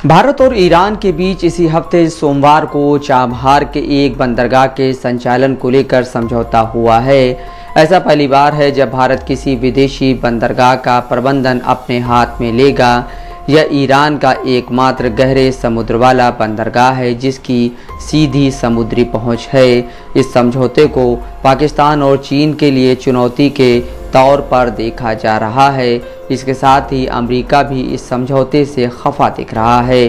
भारत और ईरान के बीच इसी हफ्ते सोमवार को चाबहार के एक बंदरगाह के संचालन को लेकर समझौता हुआ है। ऐसा पहली बार है जब भारत किसी विदेशी बंदरगाह का प्रबंधन अपने हाथ में लेगा। यह ईरान का एकमात्र गहरे समुद्र वाला बंदरगाह है जिसकी सीधी समुद्री पहुंच है। इस समझौते को पाकिस्तान और चीन के लिए चुनौती के तौर पर देखा जा रहा है। इसके साथ ही अमेरिका भी इस समझौते से खफा दिख रहा है।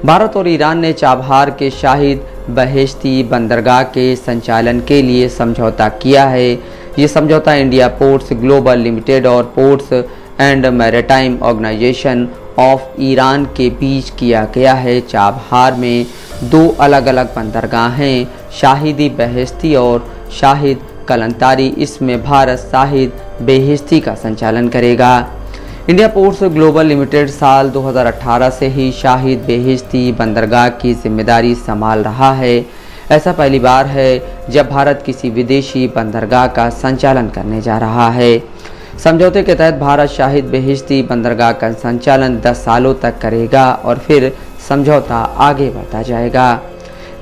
भारत और ईरान ने चाबहार के शाहिद बहेश्ती बंदरगाह के संचालन के लिए समझौता किया है। ये समझौता इंडिया पोर्ट्स ग्लोबल लिमिटेड और Ports and Maritime Organisation of Iran के बीच किया गया है। चाबहार में दो अलग अलग बंदरगाह हैं, शाहिदी बहेश्ती और शाहिद कलंतारी। इसमें भारत शाहिद बहेश्ती का संचालन करेगा। इंडिया पोर्ट्स ग्लोबल लिमिटेड साल 2018 से ही शाहिद बहेश्ती बंदरगाह की जिम्मेदारी संभाल रहा है। ऐसा पहली बार है जब भारत किसी विदेशी बंदरगाह का संचालन करने जा रहा है। समझौते के तहत भारत शाहिद बहेश्ती बंदरगाह का संचालन 10 सालों तक करेगा और फिर समझौता आगे बढ़ता जाएगा।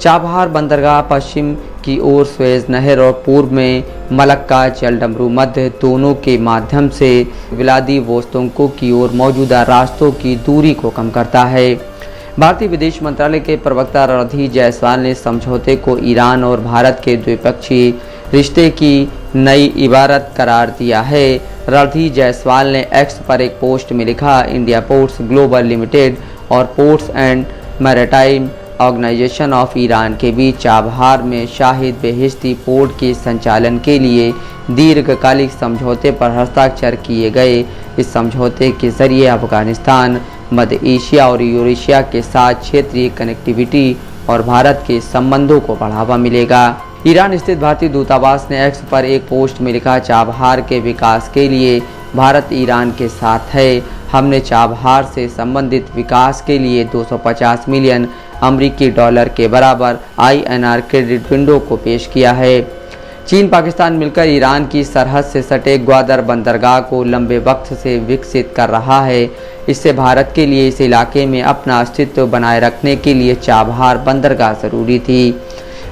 चाबहार बंदरगाह पश्चिम की ओर सुएज नहर और पूर्व में मलक्का जलडमरू मध्य दोनों के माध्यम से व्लादिवोस्तोक की ओर मौजूदा रास्तों की दूरी को कम करता है। भारतीय विदेश मंत्रालय के प्रवक्ता रणधीर जायसवाल ने समझौते को ईरान और भारत के द्विपक्षीय रिश्ते की नई इबारत करार दिया है। रणधीर जायसवाल ने एक्स पर एक पोस्ट में लिखा, इंडिया पोर्ट्स ग्लोबल लिमिटेड और Ports and Maritime Organisation of Iran के बीच चाबहार में शाहिद बहेश्ती पोर्ट के संचालन के लिए दीर्घकालिक समझौते पर हस्ताक्षर किए गए। इस समझौते के जरिए अफगानिस्तान, मध्य एशिया और यूरेशिया के साथ क्षेत्रीय कनेक्टिविटी और भारत के संबंधों को बढ़ावा मिलेगा। ईरान स्थित भारतीय दूतावास ने एक्स पर एक पोस्ट में लिखा, चाबहार के विकास के लिए भारत ईरान के साथ है। हमने चाबहार से संबंधित विकास के लिए 250 मिलियन अमेरिकी डॉलर के बराबर INR क्रेडिट विंडो को पेश किया है। चीन पाकिस्तान मिलकर ईरान की सरहद से सटे ग्वादर बंदरगाह को लंबे वक्त से विकसित कर रहा है। इससे भारत के लिए इस इलाके में अपना अस्तित्व बनाए रखने के लिए चाबहार बंदरगाह जरूरी थी।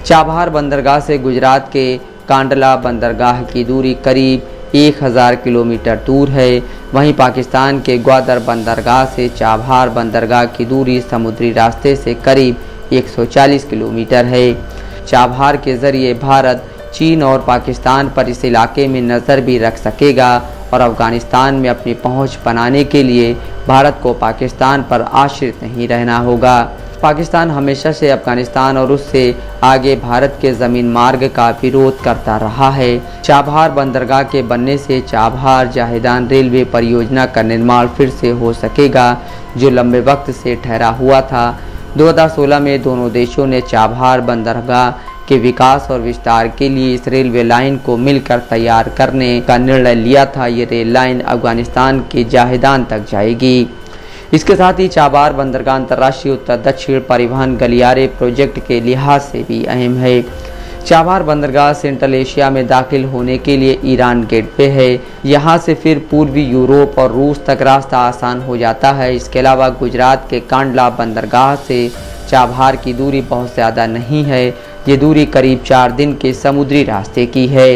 चाबहार बंदरगाह से गुजरात के कांडला बंदरगाह की दूरी करीब 1000 किलोमीटर दूर है। वहीं पाकिस्तान के ग्वादर बंदरगाह से चाबहार बंदरगाह की दूरी समुद्री रास्ते से करीब 140 किलोमीटर है। चाबहार के जरिए भारत चीन और पाकिस्तान पर इस इलाके में नज़र भी रख सकेगा और अफगानिस्तान में अपनी पहुंच बनाने के लिए भारत को पाकिस्तान पर आश्रित नहीं रहना होगा। पाकिस्तान हमेशा से अफगानिस्तान और उससे आगे भारत के ज़मीन मार्ग का विरोध करता रहा है। चाबहार बंदरगाह के बनने से चाबहार जाहिदान रेलवे परियोजना का निर्माण फिर से हो सकेगा, जो लंबे वक्त से ठहरा हुआ था। 2016 में दोनों देशों ने चाबहार बंदरगाह के विकास और विस्तार के लिए इस रेलवे लाइन को मिलकर तैयार करने का निर्णय लिया था। ये रेल लाइन अफगानिस्तान के जाहिदान तक जाएगी। इसके साथ ही चाबहार बंदरगाह अंतर्राष्ट्रीय उत्तर दक्षिण परिवहन गलियारे प्रोजेक्ट के लिहाज से भी अहम है। चाबहार बंदरगाह सेंट्रल एशिया में दाखिल होने के लिए ईरान गेट पे है। यहाँ से फिर पूर्वी यूरोप और रूस तक रास्ता आसान हो जाता है। इसके अलावा गुजरात के कांडला बंदरगाह से चाबहार की दूरी बहुत ज़्यादा नहीं है। ये दूरी करीब 4 दिन के समुद्री रास्ते की है।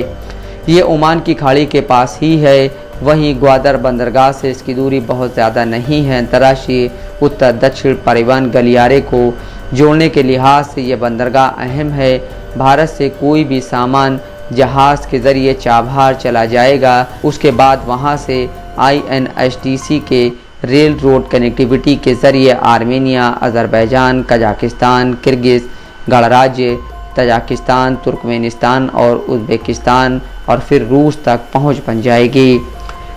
ये ओमान की खाड़ी के पास ही है। वहीं ग्वादर बंदरगाह से इसकी दूरी बहुत ज़्यादा नहीं है। अंतर्राष्ट्रीय उत्तर दक्षिण परिवहन गलियारे को जोड़ने के लिहाज से यह बंदरगाह अहम है। भारत से कोई भी सामान जहाज़ के ज़रिए चाबहार चला जाएगा। उसके बाद वहां से INSTC के रेल रोड कनेक्टिविटी के ज़रिए आर्मेनिया, अज़रबैजान, कजाकिस्तान, किर्गिज़ गणराज्य, तजाकिस्तान, तुर्कमेनिस्तान और उज़्बेकिस्तान और फिर रूस तक पहुंच बन जाएगी।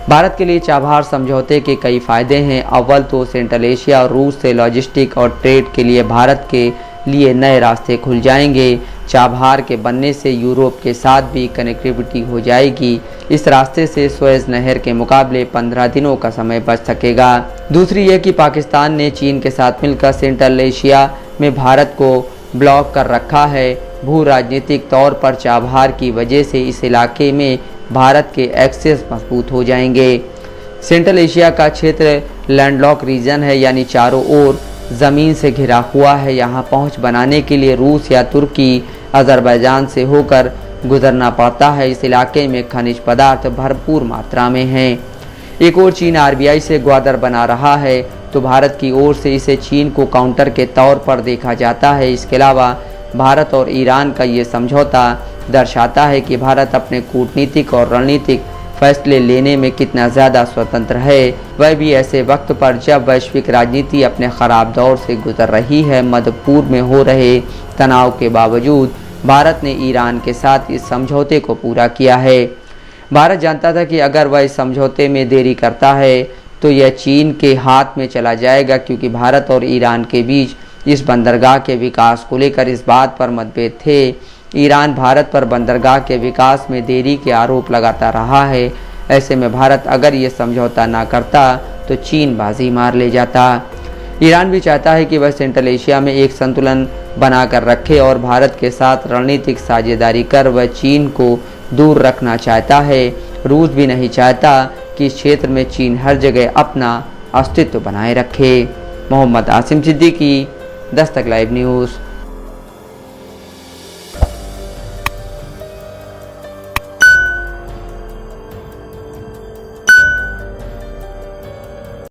भारत के लिए चाबहार समझौते के कई फ़ायदे हैं। अव्वल तो सेंट्रल एशिया और रूस से लॉजिस्टिक और ट्रेड के लिए भारत के लिए नए रास्ते खुल जाएंगे। चाबहार के बनने से यूरोप के साथ भी कनेक्टिविटी हो जाएगी। इस रास्ते से सुएज नहर के मुकाबले 15 दिनों का समय बच सकेगा। दूसरी ये कि पाकिस्तान ने चीन के साथ मिलकर सेंट्रल एशिया में भारत को ब्लॉक कर रखा है। भू राजनीतिक तौर पर चाबहार की वजह से इस इलाके में भारत के एक्सेस मजबूत हो जाएंगे। सेंट्रल एशिया का क्षेत्र लैंडलॉक रीजन है, यानी चारों ओर ज़मीन से घिरा हुआ है। यहाँ पहुँच बनाने के लिए रूस या तुर्की, अज़रबैजान से होकर गुजरना पड़ता है। इस इलाके में खनिज पदार्थ भरपूर मात्रा में हैं। एक और चीन आरबीआई से ग्वादर बना रहा है तो भारत की ओर से इसे चीन को काउंटर के तौर पर देखा जाता है। इसके अलावा भारत और ईरान का ये समझौता दर्शाता है कि भारत अपने कूटनीतिक और रणनीतिक फैसले लेने में कितना ज़्यादा स्वतंत्र है, वह भी ऐसे वक्त पर जब वैश्विक राजनीति अपने ख़राब दौर से गुजर रही है। मध्य पूर्व में हो रहे तनाव के बावजूद भारत ने ईरान के साथ इस समझौते को पूरा किया है। भारत जानता था कि अगर वह इस समझौते में देरी करता है तो यह चीन के हाथ में चला जाएगा, क्योंकि भारत और ईरान के बीच इस बंदरगाह के विकास को लेकर इस बात पर मतभेद थे। ईरान भारत पर बंदरगाह के विकास में देरी के आरोप लगाता रहा है। ऐसे में भारत अगर ये समझौता ना करता तो चीन बाजी मार ले जाता। ईरान भी चाहता है कि वह सेंट्रल एशिया में एक संतुलन बनाकर रखे और भारत के साथ रणनीतिक साझेदारी कर वह चीन को दूर रखना चाहता है। रूस भी नहीं चाहता कि इस क्षेत्र में चीन हर जगह अपना अस्तित्व बनाए रखे। Mohammad Asim Siddiqui, Dastak live news.